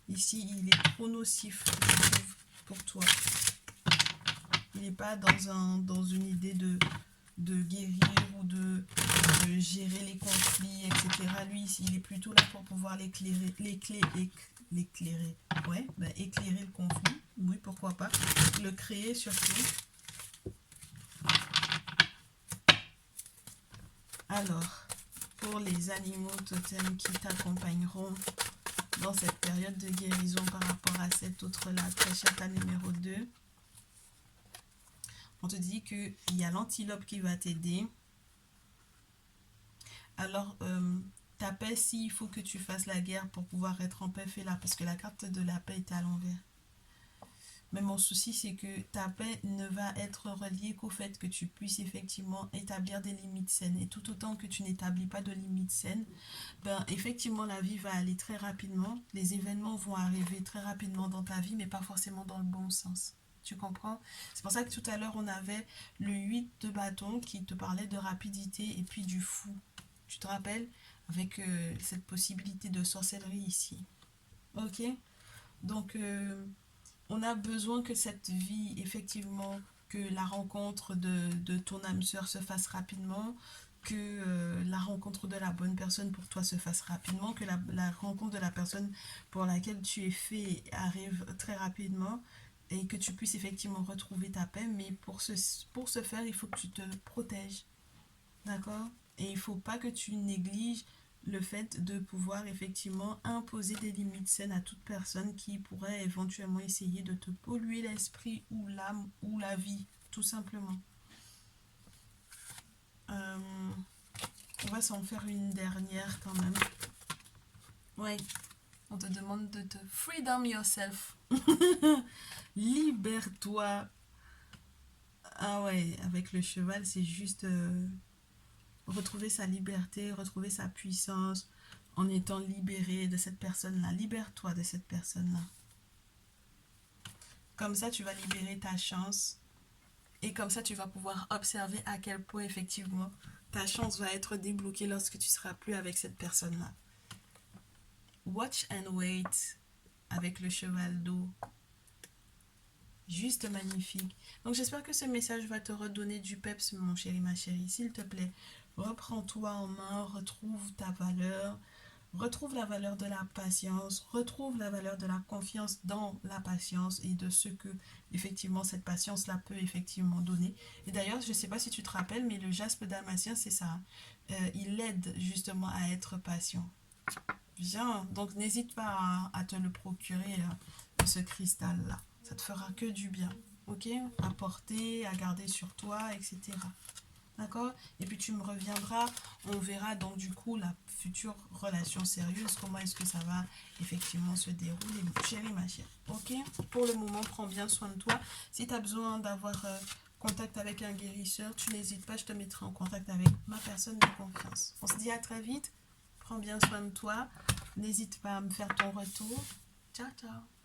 Ici, il est trop nocif pour toi. Il n'est pas dans une idée de guérir ou de gérer les conflits, etc. Lui, il est plutôt là pour pouvoir l'éclairer. Ouais, ben, éclairer le conflit. Oui, pourquoi pas. Le créer surtout. Alors, pour les animaux totems qui t'accompagneront dans cette période de guérison par rapport à cet autre-là, très chata numéro 2, on te dit qu'il y a l'antilope qui va t'aider. Alors, ta paix, s'il faut que tu fasses la guerre pour pouvoir être en paix, fais-la, parce que la carte de la paix est à l'envers. Mais mon souci, c'est que ta paix ne va être reliée qu'au fait que tu puisses effectivement établir des limites saines. Et tout autant que tu n'établis pas de limites saines, ben, effectivement, la vie va aller très rapidement. Les événements vont arriver très rapidement dans ta vie, mais pas forcément dans le bon sens. Tu comprends? C'est pour ça que tout à l'heure, on avait le 8 de bâton qui te parlait de rapidité et puis du fou. Tu te rappelles? Avec cette possibilité de sorcellerie ici. Ok? Donc, on a besoin que cette vie, effectivement, que la rencontre de ton âme sœur se fasse rapidement, que la rencontre de la bonne personne pour toi se fasse rapidement, que la rencontre de la personne pour laquelle tu es fait arrive très rapidement et que tu puisses effectivement retrouver ta paix. Mais pour ce faire, il faut que tu te protèges. D'accord? Et il ne faut pas que tu négliges le fait de pouvoir effectivement imposer des limites saines à toute personne qui pourrait éventuellement essayer de te polluer l'esprit ou l'âme ou la vie, tout simplement. On va s'en faire une dernière quand même. Ouais, on te demande de te freedom yourself. Libère-toi. Ah ouais, avec le cheval, c'est juste retrouver sa liberté, retrouver sa puissance en étant libéré de cette personne-là. Libère-toi de cette personne-là. Comme ça, tu vas libérer ta chance. Et comme ça, tu vas pouvoir observer à quel point, effectivement, ta chance va être débloquée lorsque tu seras plus avec cette personne-là. Watch and wait avec le cheval d'eau. Juste magnifique. Donc, j'espère que ce message va te redonner du peps, mon chéri, ma chérie. S'il te plaît, reprends-toi en main, retrouve ta valeur. Retrouve la valeur de la patience, retrouve la valeur de la confiance dans la patience et de ce que effectivement cette patience-là peut effectivement donner. Et d'ailleurs, je ne sais pas si tu te rappelles, mais le jaspe damasien, c'est ça. Il aide justement à être patient. Bien, donc n'hésite pas à te le procurer, ce cristal-là. Ça te fera que du bien, ok? À porter, à garder sur toi, etc. D'accord? Et puis tu me reviendras, on verra donc du coup la future relation sérieuse, comment est-ce que ça va effectivement se dérouler, chérie ma chérie. Ok? Pour le moment, prends bien soin de toi. Si tu as besoin d'avoir contact avec un guérisseur, tu n'hésites pas, je te mettrai en contact avec ma personne de confiance. On se dit à très vite. Prends bien soin de toi. N'hésite pas à me faire ton retour. Ciao, ciao.